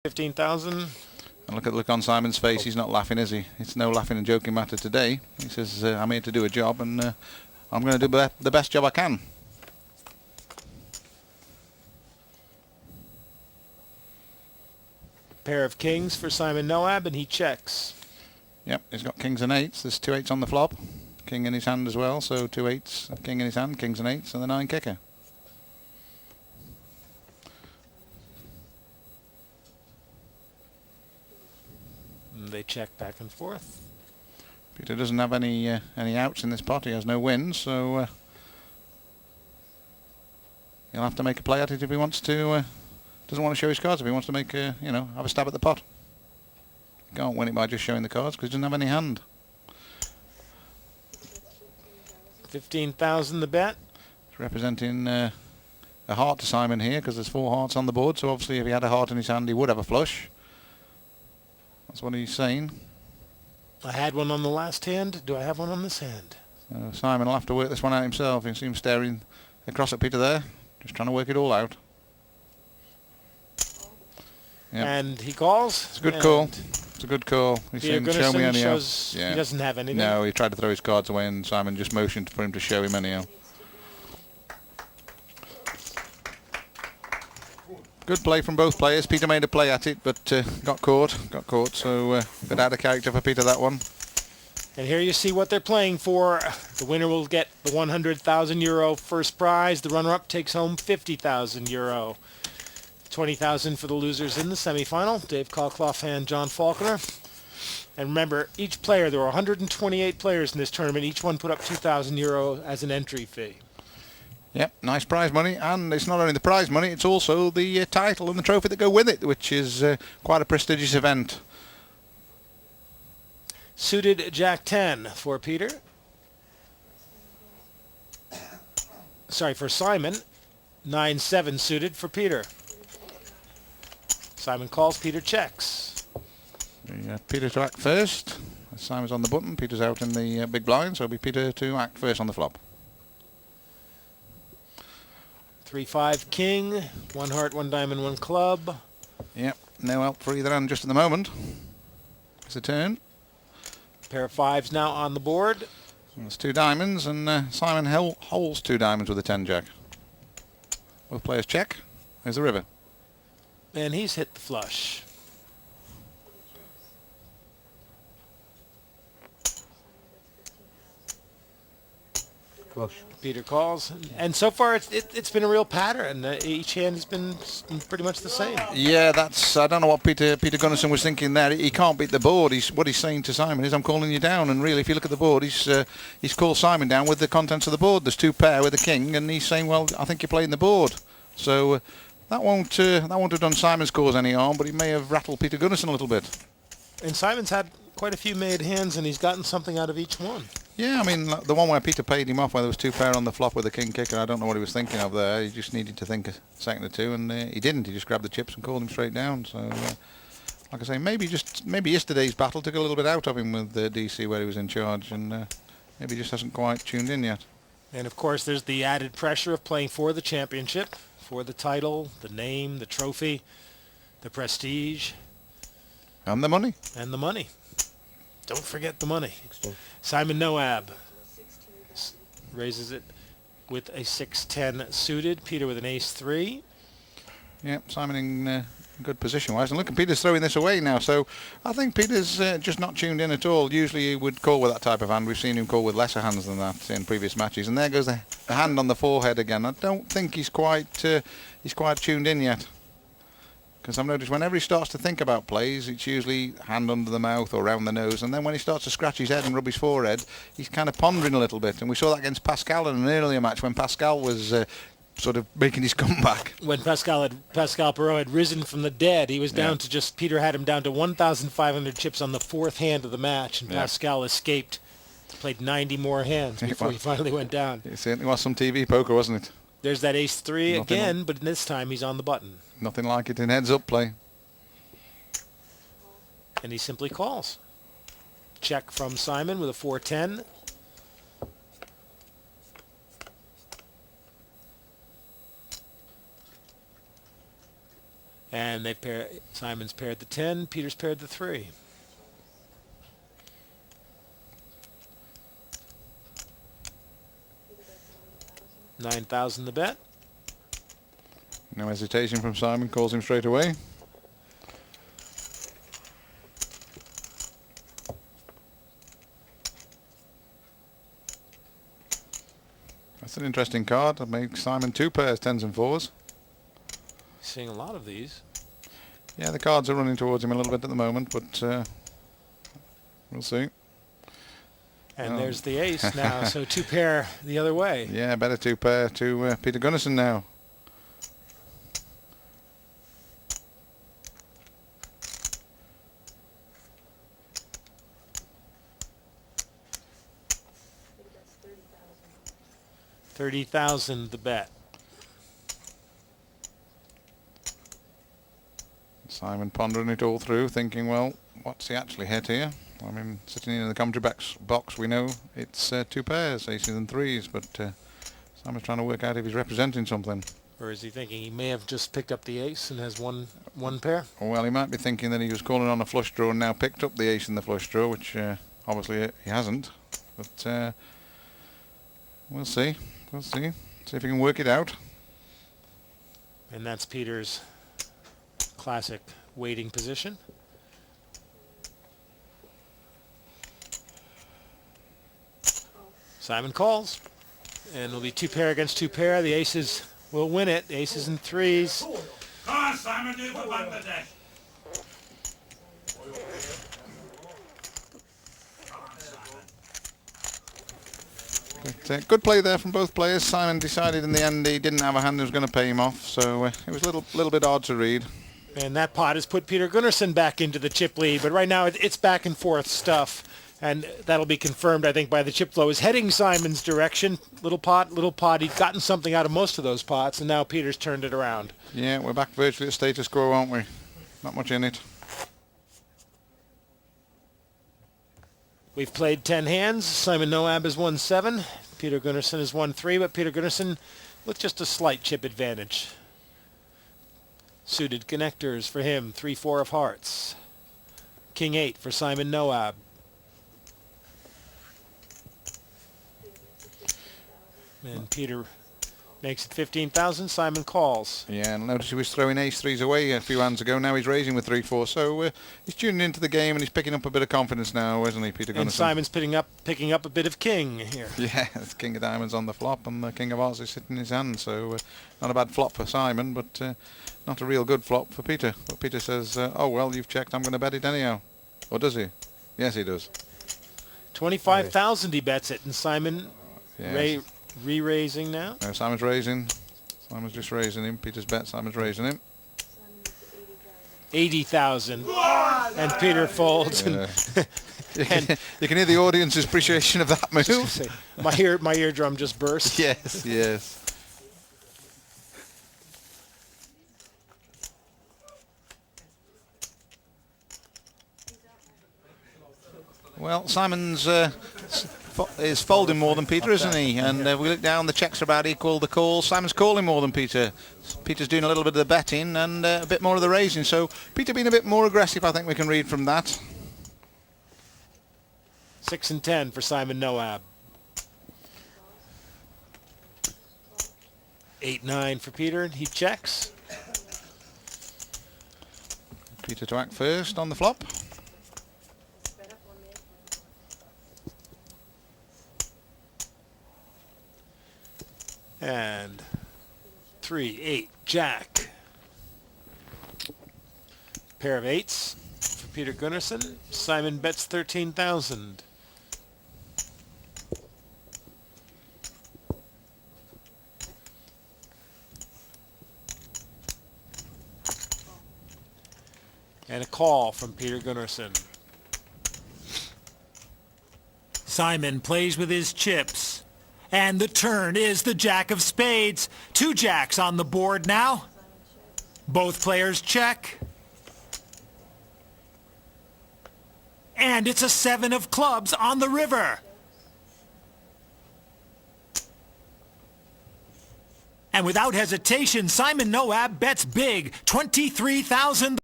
15,000. And look at the look on Simon's face. He's not laughing, is he? It's no laughing and joking matter today. He says, I'm here to do a job, and I'm going to do the best job I can. Pair of kings for Simon Noab, and he checks. Yep, he's got kings and eights. There's 2 8s on the flop. King in his hand as well, so 2 8s. King in his hand, kings and eights, and the 9 kicker. And they check back and forth. Peter doesn't have any outs in this pot. He has no wins, so he'll have to make a play at it if he wants to. Doesn't want to show his cards if he wants to make have a stab at the pot. He can't win it by just showing the cards because he doesn't have any hand. 15,000 the bet. It's representing a heart to Simon here because there's 4 hearts on the board. So obviously, if he had a heart in his hand, he would have a flush. That's what he's saying. I had one on the last hand. Do I have one on this hand? Simon will have to work this one out himself. You see him staring across at Peter there, just trying to work it all out. Yep. And he calls. It's a good call. It's a good call. He's saying, show me anyhow. He doesn't have anything. No, he tried to throw his cards away and Simon just motioned for him to show him anyhow. Good play from both players. Peter made a play at it, but got caught. So a bit out of character for Peter, that one. And here you see what they're playing for. The winner will get the €100,000 first prize. The runner-up takes home €50,000. 20,000 for the losers in the semifinal. Dave Kolkloff and John Faulkner. And remember, each player, there were 128 players in this tournament. Each one put up €2,000 as an entry fee. Yep, nice prize money, and it's not only the prize money, it's also the title and the trophy that go with it, which is quite a prestigious event. Suited Jack 10 for Peter. Sorry, for Simon. 9-7 suited for Peter. Simon calls, Peter checks. Peter to act first. Simon's on the button, Peter's out in the big blind, so it'll be Peter to act first on the flop. 3-5 king, 1 heart, 1 diamond, 1 club. Yep, no help for either hand just at the moment. It's a turn. Pair of 5s now on the board. So there's 2 diamonds, and Simon holds 2 diamonds with a 10 jack. Both players check. There's the river. And he's hit the flush. Flush. Peter calls, and so far it's been a real pattern. Each hand has been pretty much the same. Yeah, I don't know what Peter Gunnarsson was thinking there. He can't beat the board. What he's saying to Simon is, I'm calling you down. And really, if you look at the board, he's called Simon down with the contents of the board. There's 2 pair with a king, and he's saying, well, I think you're playing the board. So that won't have done Simon's cause any harm, but it may have rattled Peter Gunnarsson a little bit. And Simon's had quite a few made hands, and he's gotten something out of each one. Yeah, I mean, the one where Peter paid him off, where there was 2 pair on the flop with a king kicker, I don't know what he was thinking of there. He just needed to think a second or two, and he didn't. He just grabbed the chips and called him straight down. So, like I say, maybe yesterday's battle took a little bit out of him with DC where he was in charge, and maybe just hasn't quite tuned in yet. And of course, there's the added pressure of playing for the championship, for the title, the name, the trophy, the prestige. And the money. And the money. Don't forget the money. Simon Noab raises it with a 6-10 suited. Peter with an ace-3. Yep, Simon in good position-wise. And look, Peter's throwing this away now. So I think Peter's just not tuned in at all. Usually he would call with that type of hand. We've seen him call with lesser hands than that in previous matches. And there goes the hand on the forehead again. I don't think he's quite tuned in yet. Because I've noticed whenever he starts to think about plays, it's usually hand under the mouth or round the nose. And then when he starts to scratch his head and rub his forehead, he's kind of pondering a little bit. And we saw that against Pascal in an earlier match when Pascal was sort of making his comeback. When Pascal Perot had risen from the dead, he was down to Peter had him down to 1,500 chips on the 4th hand of the match. And Pascal escaped, played 90 more hands before he finally went down. It certainly was some TV poker, wasn't it? There's that ace-3 again, but this time he's on the button. Nothing like it in heads-up play. And he simply calls. Check from Simon with a 4-10. And And Simon's paired the 10, Peter's paired the 3. $9,000 the bet. No hesitation from Simon, calls him straight away. That's an interesting card. That makes Simon 2 pairs, 10s and 4s. Seeing a lot of these. Yeah, the cards are running towards him a little bit at the moment, but we'll see. And there's the ace now, so 2 pair the other way. Yeah, better 2 pair to Peter Gunnarsson now. $30,000 the bet. Simon pondering it all through, thinking, well, what's he actually hit here? I mean, sitting in the commentary box, we know it's 2 pairs, aces and 3s, but Simon's trying to work out if he's representing something. Or is he thinking he may have just picked up the ace and has one pair? Well, he might be thinking that he was calling on a flush draw and now picked up the ace in the flush draw, which obviously he hasn't. But we'll see. We'll see. See if he can work it out. And that's Peter's classic waiting position. Simon calls. And it'll be 2 pair against 2 pair. The aces will win it. Aces and 3s. Come on, Simon, do for Bangladesh. But, good play there from both players. Simon decided in the end he didn't have a hand that was going to pay him off, so it was a little bit odd to read. And that pot has put Peter Gunnarsson back into the chip lead. But right now it's back and forth stuff. And that'll be confirmed, I think, by the chip flow. Is heading Simon's direction. Little pot. He'd gotten something out of most of those pots, and now Peter's turned it around. Yeah, we're back virtually at status quo, aren't we? Not much in it. We've played 10 hands. Simon Noab has won 7. Peter Gunnarsson has won 3, but Peter Gunnarsson with just a slight chip advantage. Suited connectors for him, 3-4 of hearts. King 8 for Simon Noab. And Peter makes it 15,000. Simon calls. Yeah, and notice he was throwing ace-3s away a few hands ago. Now he's raising with 3-4. So he's tuning into the game and he's picking up a bit of confidence now, isn't he, Peter Gunnarsson? And Simon's picking up a bit of king here. Yeah, it's King of Diamonds on the flop and the King of Hearts is sitting in his hand. So not a bad flop for Simon, but not a real good flop for Peter. But Peter says, oh, well, you've checked. I'm going to bet it anyhow. Or does he? Yes, he does. 25,000 he bets it. And Simon Yes. re-raising now. No, Simon's raising. Simon's just raising him. Peter's bet. Simon's raising him. 80,000. And Peter folds. Yeah. And You can hear the audience's appreciation of that move. my eardrum just burst. Yes, yes. Well, Simon's is folding more than Peter, isn't he? And we look down, the checks are about equal, the calls. Simon's calling more than Peter. Peter's doing a little bit of the betting and a bit more of the raising. So Peter being a bit more aggressive, I think we can read from that. 6 and 10 for Simon Noab. 8-9 for Peter. He checks. Peter to act first on the flop. And 3, 8, Jack. Pair of 8s for Peter Gunnarsson. Simon bets 13,000. And a call from Peter Gunnarsson. Simon plays with his chips. And the turn is the Jack of Spades. 2 jacks on the board now. Both players check. And it's a 7 of clubs on the river. And without hesitation, Simon Noab bets big, 23,000.